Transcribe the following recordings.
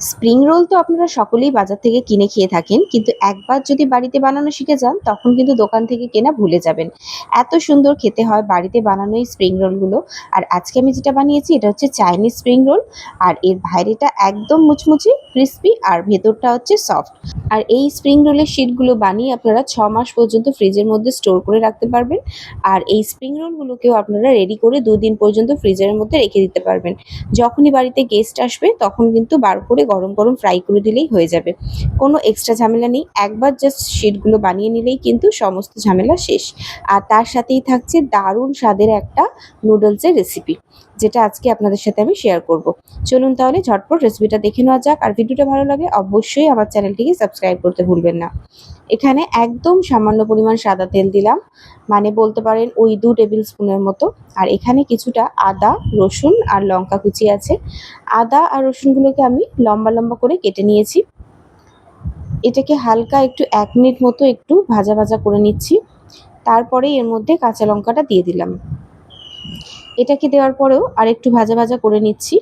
Spring roll তো আপনারা সকলেই বাজার থেকে কিনে খেয়ে থাকেন, কিন্তু একবার যদি বাড়িতে বানানো শিখে যান তখন কিন্তু দোকান থেকে কেনা ভুলে যাবেন। এত সুন্দর খেতে হয় বাড়িতে বানানো এই স্প্রিং রোলগুলো। আর আজকে আমি যেটা বানিয়েছি এটা হচ্ছে চাইনিজ স্প্রিং রোল। আর এর বাইরেটা একদম মুচমুচে ক্রিস্পি আর ভেতরটা হচ্ছে সফট। আর এই স্প্রিং রোলের শিটগুলো বানিয়ে আপনারা 6 মাস পর্যন্ত ফ্রিজের মধ্যে স্টোর করে রাখতে পারবেন। আর এই স্প্রিং রোলগুলোকেও আপনারা রেডি করে 2 দিন পর্যন্ত ফ্রিজের মধ্যে রেখে দিতে পারবেন। যখনই বাড়িতে গেস্ট আসবে তখন কিন্তু বার করে গরম গরম ফ্রাই করে দিলেই হয়ে যাবে। কোনো এক্সট্রা ঝামেলা নেই, একবার জাস্ট শিটগুলো বানিয়ে নিলেই কিন্তু সমস্ত ঝামেলা শেষ। আর তার সাথেই থাকছে দারুণ স্বাদের একটা নুডলসের রেসিপি, যেটা আজকে আপনাদের সাথে আমি শেয়ার করব। চলুন তাহলে ঝটপট রেসিপিটা দেখে নেওয়া যাক। আর ভিডিওটা ভালো লাগলে অবশ্যই আমার চ্যানেলটিকে সাবস্ক্রাইব করতে ভুলবেন না। এখানে একদম সামান্য পরিমাণ সাদা তেল দিলাম, মানে বলতে পারেন ওই 2 টেবিল স্পুনের মতো। আর এখানে কিছুটা আদা, রসুন আর লঙ্কা কুচি আছে। আদা আর রসুনগুলোকে আমি লম্বা লম্বা করে কেটে নিয়েছি। এটাকে হালকা একটু 1 মিনিট মতো একটু ভাজা ভাজা করে নিচ্ছি। তারপরে এর মধ্যে কাঁচা লঙ্কাটা দিয়ে দিলাম। এটাকে দেওয়ার পরেও আরেকটু ভাজা ভাজা করে নিচ্ছি।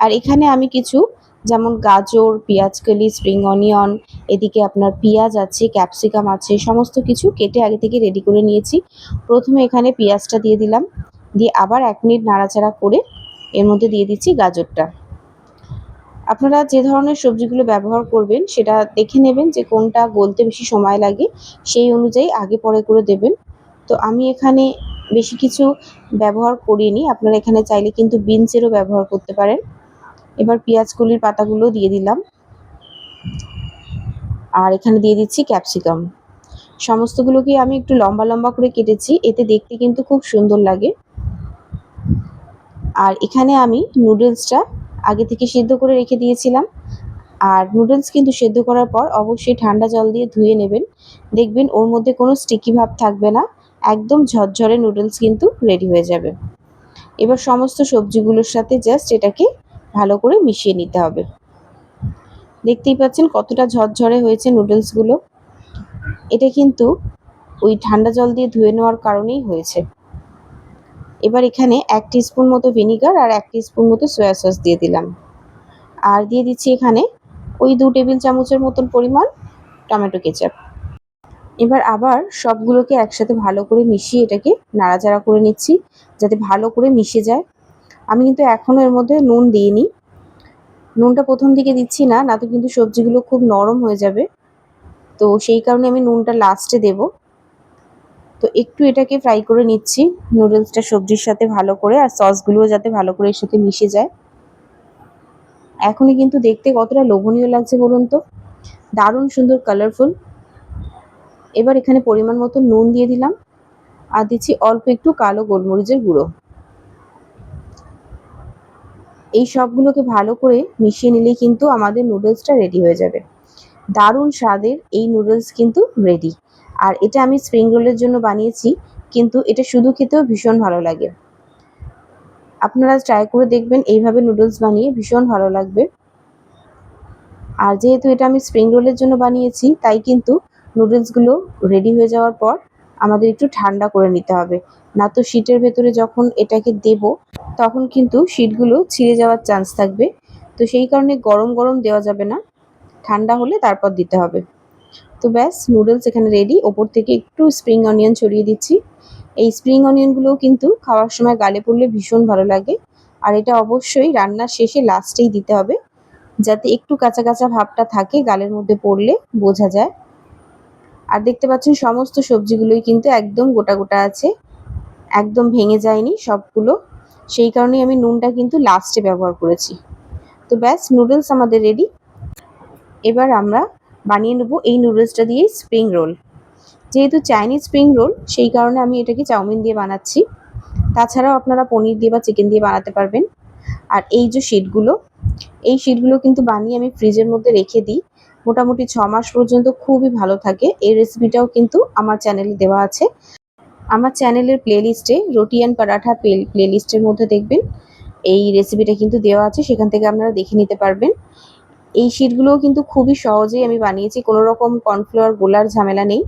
আর এখানে আমি কিছু, যেমন গাজর, পেঁয়াজকলি, স্প্রিং অনিয়ন, এদিকে আপনার পেঁয়াজ আছে, ক্যাপসিকাম আছে, সমস্ত কিছু কেটে আগে থেকে রেডি করে নিয়েছি। প্রথমে এখানে পেঁয়াজটা দিয়ে দিলাম, দিয়ে আবার 1 মিনিট নাড়াচাড়া করে এর মধ্যে দিয়ে দিচ্ছি গাজরটা। আপনারা যে ধরনের সবজিগুলো ব্যবহার করবেন সেটা দেখে নেবেন যে কোনটা গলতে বেশি সময় লাগে, সেই অনুযায়ী আগে পরে করে দেবেন। তো আমি এখানে বেশি কিছু ব্যবহার করিনি, আপনারা এখানে চাইলে কিন্তু বিনসেরও ব্যবহার করতে পারেন। এবার পেঁয়াজকলির পাতাগুলো দিয়ে দিলাম, আর এখানে দিয়ে দিচ্ছি ক্যাপসিকাম। সমস্তগুলোকে আমি একটু লম্বা লম্বা করে কেটেছি, এতে দেখতে কিন্তু খুব সুন্দর লাগে। আর এখানে আমি নুডলসটা আগে থেকে সিদ্ধ করে রেখে দিয়েছিলাম। আর নুডলস কিন্তু সেদ্ধ করার পর অবশ্যই ঠান্ডা জল দিয়ে ধুয়ে নেবেন, দেখবেন ওর মধ্যে কোনো স্টিকি ভাব থাকবে না, একদম ঝরঝরে নুডলস কিন্তু রেডি হয়ে যাবে। এবার সমস্ত সবজিগুলোর সাথে জাস্ট এটাকে ভালো করে মিশিয়ে নিতে হবে। দেখতেই পাচ্ছেন কতটা ঝরঝরে হয়েছে নুডলসগুলো। এটা কিন্তু ওই ঠান্ডা জল দিয়ে ধুয়ে নেওয়ার কারণেই হয়েছে। এবার এখানে 1 টিস্পুন মতো ভিনিগার আর 1 টিস্পুন মতো সয়া সস দিয়ে দিলাম। আর দিয়ে দিচ্ছি এখানে ওই 2 টেবিল চামচের মতন পরিমাণ টমেটো কেচাপ। এবার আবার সবগুলোকে একসাথে ভালো করে মিশিয়ে এটাকে নাড়াচাড়া করে নিচ্ছি, যাতে ভালো করে মিশে যায়। আমি কিন্তু এখনও এর মধ্যে নুন দিইনি। নুনটা প্রথম দিকে দিচ্ছি না, না তো কিন্তু সবজিগুলো খুব নরম হয়ে যাবে। তো সেই কারণে আমি নুনটা লাস্টে দেব। তো একটু এটাকে ফ্রাই করে নিচ্ছি নুডলসটা সবজির সাথে ভালো করে, আর সসগুলোও যাতে ভালো করে এর সাথে মিশে যায়। এখনই কিন্তু দেখতে কতটা লোভনীয় লাগছে বলুন তো, দারুণ সুন্দর কালারফুল। এবার এখানে পরিমাণ মতো নুন দিয়ে দিলাম, আর দিচ্ছি অল্প একটু কালো গোলমরিচের গুঁড়ো। এই সবগুলোকে ভালো করে মিশিয়ে নিলেই কিন্তু আমাদের নুডলসটা রেডি হয়ে যাবে। দারুণ স্বাদের এই নুডলস কিন্তু রেডি। আর এটা আমি স্প্রিং রোলের জন্য বানিয়েছি, কিন্তু এটা শুধু খেতেও ভীষণ ভালো লাগে। আপনারা ট্রাই করে দেখবেন, এইভাবে নুডলস বানিয়ে ভীষণ ভালো লাগবে। আর যেহেতু এটা আমি স্প্রিং রোলের জন্য বানিয়েছি, তাই কিন্তু নুডলসগুলো রেডি হয়ে যাওয়ার পর আমাদের একটু ঠান্ডা করে নিতে হবে, না তো শিটের ভেতরে যখন এটাকে দেব তখন কিন্তু শিটগুলো ছিঁড়ে যাওয়ার চান্স থাকবে। তো সেই কারণে গরম গরম দেওয়া যাবে না, ঠান্ডা হলে তারপর দিতে হবে। তো ব্যাস, নুডলস এখানে রেডি। ওপর থেকে একটু স্প্রিং অনিয়ন ছড়িয়ে দিচ্ছি। এই স্প্রিং অনিয়নগুলোও কিন্তু খাওয়ার সময় গালে পড়লে ভীষণ ভালো লাগে। আর এটা অবশ্যই রান্নার শেষে লাস্টেই দিতে হবে, যাতে একটু কাঁচা কাঁচা ভাবটা থাকে, গালের মধ্যে পড়লে বোঝা যায়। আর দেখতে পাচ্ছেন সমস্ত সবজিগুলোই কিন্তু একদম গোটা গোটা আছে, একদম ভেঙে যায়নি সবগুলো। সেই কারণেই আমি নুনটা কিন্তু লাস্টে ব্যবহার করেছি। তো ব্যাস, নুডলস আমাদের রেডি। এবার আমরা বানিয়ে নেব এই নুডলসটা দিয়ে স্প্রিং রোল। যেহেতু চাইনিজ স্প্রিং রোল, সেই কারণে আমি এটাকে চাউমিন দিয়ে বানাচ্ছি। তাছাড়াও আপনারা পনির দিয়ে বা চিকেন দিয়ে বানাতে পারবেন। আর এই যে শিটগুলো, এই শিটগুলো কিন্তু বানিয়ে আমি ফ্রিজের মধ্যে রেখে দিই, মোটামুটি 6 মাস পর্যন্ত খুবই ভালো থাকে। এই রেসিপিটাও কিন্তু আমার চ্যানেলে দেওয়া আছে। আমার চ্যানেলের প্লেলিস্টে রুটি অ্যান্ড পরাঠা প্লেলিস্টের মধ্যে দেখবেন এই রেসিপিটা কিন্তু দেওয়া আছে, সেখান থেকে আপনারা দেখে নিতে পারবেন। এই শিটগুলোও কিন্তু খুবই সহজেই আমি বানিয়েছি, কোনো রকম কর্নফ্লাওয়ার গোলার ঝামেলা নেই।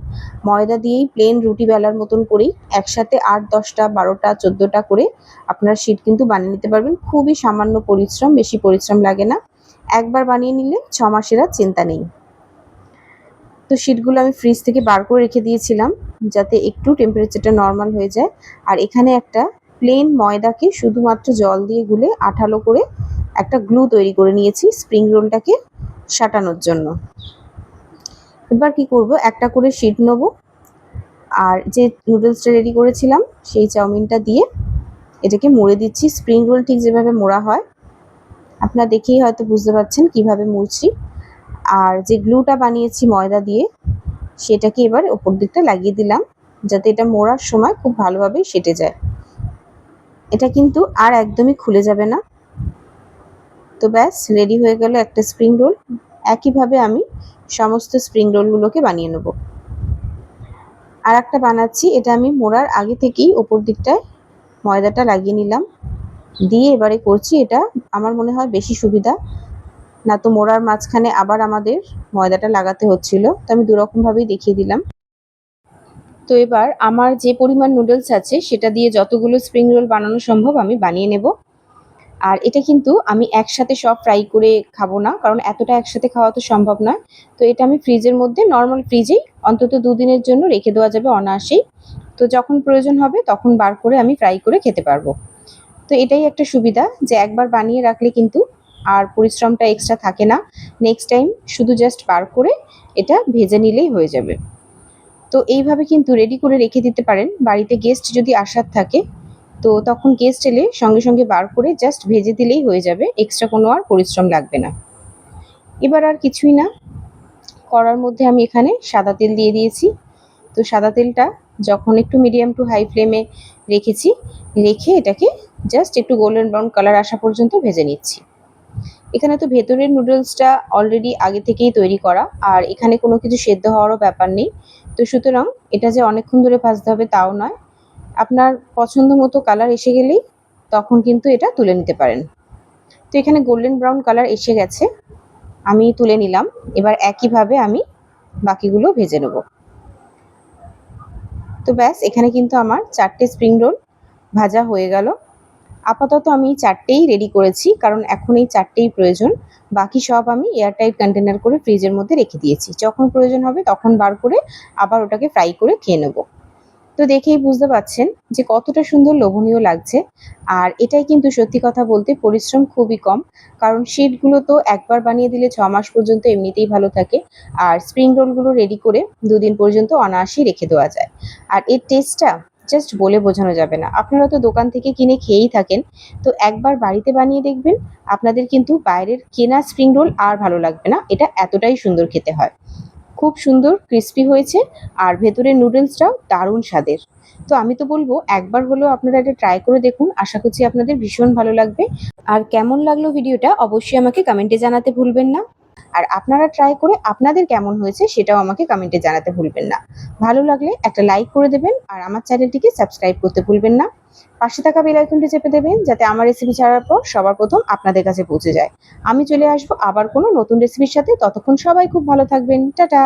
ময়দা দিয়েই প্লেন রুটি বেলার মতন করেই একসাথে 8, 10টা, 12টা, 14টা করে আপনারা শিট কিন্তু বানিয়ে নিতে পারবেন। খুবই সামান্য পরিশ্রম, বেশি পরিশ্রম লাগে না। একবার বানিয়ে নিলে 6 মাসের আর চিন্তা নেই। তো শিটগুলো আমি ফ্রিজ থেকে বার করে রেখে দিয়েছিলাম যাতে একটু টেম্পারেচারটা নর্মাল হয়ে যায়। আর এখানে একটা প্লেন ময়দাকে শুধুমাত্র জল দিয়ে গুলে আঠালো করে একটা গ্লু তৈরি করে নিয়েছি স্প্রিং রোলটাকে সাঁটানোর জন্য। এবার কি করব, একটা করে শিট নেব আর যে নুডলসটা রেডি করেছিলাম সেই চাউমিনটা দিয়ে এটাকে মুড়ে দিচ্ছি। স্প্রিং রোল ঠিক যেভাবে মোড়া হয় আপনারা দেখেই হয়তো বুঝতে পারছেন কিভাবে মুড়ছি। আর যে গ্লুটা বানিয়েছি ময়দা দিয়ে সেটাকে এবার ওপর দিকটা লাগিয়ে দিলাম যাতে এটা মোড়ার সময় খুব ভালোভাবে সেটে যায়। এটা কিন্তু আর একদমই খুলে যাবে না। তো ব্যাস রেডি হয়ে গেল একটা স্প্রিং রোল। একইভাবে আমি সমস্ত স্প্রিং রোলগুলোকে বানিয়ে নেব। আর একটা বানাচ্ছি, এটা আমি মোড়ার আগে থেকেই ওপর দিকটায় ময়দাটা লাগিয়ে নিলাম, দিয়ে এবারে করছি। এটা আমার মনে হয় বেশি সুবিধা, না তো মোড়ার মাঝখানে আবার আমাদের ময়দাটা লাগাতে হচ্ছিল। তো আমি দুরকমভাবেই দেখিয়ে দিলাম। তো এবার আমার যে পরিমাণ নুডলস আছে সেটা দিয়ে যতগুলো স্প্রিং রোল বানানো সম্ভব আমি বানিয়ে নেব। আর এটা কিন্তু আমি একসাথে সব ফ্রাই করে খাবো না, কারণ এতটা একসাথে খাওয়া তো সম্ভব নয়। তো এটা আমি ফ্রিজের মধ্যে নর্মাল ফ্রিজেই অন্তত 2 দিনের জন্য রেখে দেওয়া যাবে অনায়াসেই। তো যখন প্রয়োজন হবে তখন বার করে আমি ফ্রাই করে খেতে পারবো। তো এটাই একটা সুবিধা যে একবার বানিয়ে রাখলে কিন্তু আর পরিশ্রমটা এক্সট্রা থাকে না। নেক্সট টাইম শুধু জাস্ট বার করে এটা ভেজে নিলেই হয়ে যাবে। তো এইভাবে কিন্তু রেডি করে রেখে দিতে পারেন। বাড়িতে গেস্ট যদি আসার থাকে তো তখন গেস্ট এলে সঙ্গে সঙ্গে বার করে জাস্ট ভেজে দিলেই হয়ে যাবে, এক্সট্রা কোনো আর পরিশ্রম লাগবে না। এবার আর কিছুই না, কড়ার মধ্যে আমি এখানে সাদা তেল দিয়ে দিয়েছি। তো সাদা তেলটা যখন একটু মিডিয়াম টু হাই ফ্লেমে রেখেছি, রেখে এটাকে জাস্ট একটু গোল্ডেন ব্রাউন কালার আসা পর্যন্ত ভেজে নিচ্ছি। এখানে তো ভেতরের নুডলসটা অলরেডি আগে থেকেই তৈরি করা, আর এখানে কোনো কিছু সেদ্ধ হওয়ারও ব্যাপার নেই। তো সুতরাং এটা যে অনেকক্ষণ ধরে ভাজতে হবে তাও নয়। আপনার পছন্দ মতো কালার এসে গেলেই তখন কিন্তু এটা তুলে নিতে পারেন। তো এখানে গোল্ডেন ব্রাউন কালার এসে গেছে, আমি তুলে নিলাম। এবার একইভাবে আমি বাকিগুলো ভেজে নেব। তো ব্যাস এখানে কিন্তু আমার 4টে স্প্রিং রোল ভাজা হয়ে গেল। আপাতত আমি 4টেই রেডি করেছি, কারণ এখন এই 4টেই প্রয়োজন। বাকি সব আমি এয়ারটাইট কন্টেনার করে ফ্রিজের মধ্যে রেখে দিয়েছি, যখন প্রয়োজন হবে তখন বার করে আবার ওটাকে ফ্রাই করে খেয়ে নেব। তো দেখেই বুঝতে পারছেন যে কতটা সুন্দর লোভনীয় লাগছে। আর এটাই কিন্তু সত্যি কথা বলতে পরিশ্রম খুবই কম, কারণ শিটগুলো তো একবার বানিয়ে দিলে 6 মাস পর্যন্ত এমনিতেই ভালো থাকে। আর স্প্রিং রোলগুলো রেডি করে 2 দিন পর্যন্ত অনায়াসেই রেখে দেওয়া যায়। আর এর টেস্টটা জাস্ট বলে বোঝানো যাবে না। আপনারা তো দোকান থেকে কিনে খেয়েই থাকেন, তো একবার বাড়িতে বানিয়ে দেখবেন, আপনাদের কিন্তু বাইরের কেনা স্প্রিং রোল আর ভালো লাগবে না। এটা এতটাই সুন্দর খেতে হয়। খুব সুন্দর ক্রিস্পি হয়েছে আর ভেতরের নুডলসটাও দারুণ স্বাদের। তো আমি তো বলবো একবার হলেও আপনারা এটা ট্রাই করে দেখুন, আশা করছি আপনাদের ভীষণ ভালো লাগবে। আর কেমন লাগলো ভিডিওটা অবশ্যই আমাকে কমেন্টে জানাতে ভুলবেন না। আর আপনারা ট্রাই করে আপনাদের কেমন হয়েছে সেটাও আমাকে কমেন্টে জানাতে ভুলবেন না। ভালো লাগলে একটা লাইক করে দেবেন আর আমার চ্যানেলটিকে সাবস্ক্রাইব করতে ভুলবেন না। পাশে থাকা বেল আইকনটি চেপে দেবেন যাতে আমার রেসিপি ছাড়ার পর সবার প্রথম আপনাদের কাছে পৌঁছে যায়। আমি চলে আসবো আবার কোনো নতুন রেসিপির সাথে, ততক্ষণ সবাই খুব ভালো থাকবেন। টাটা।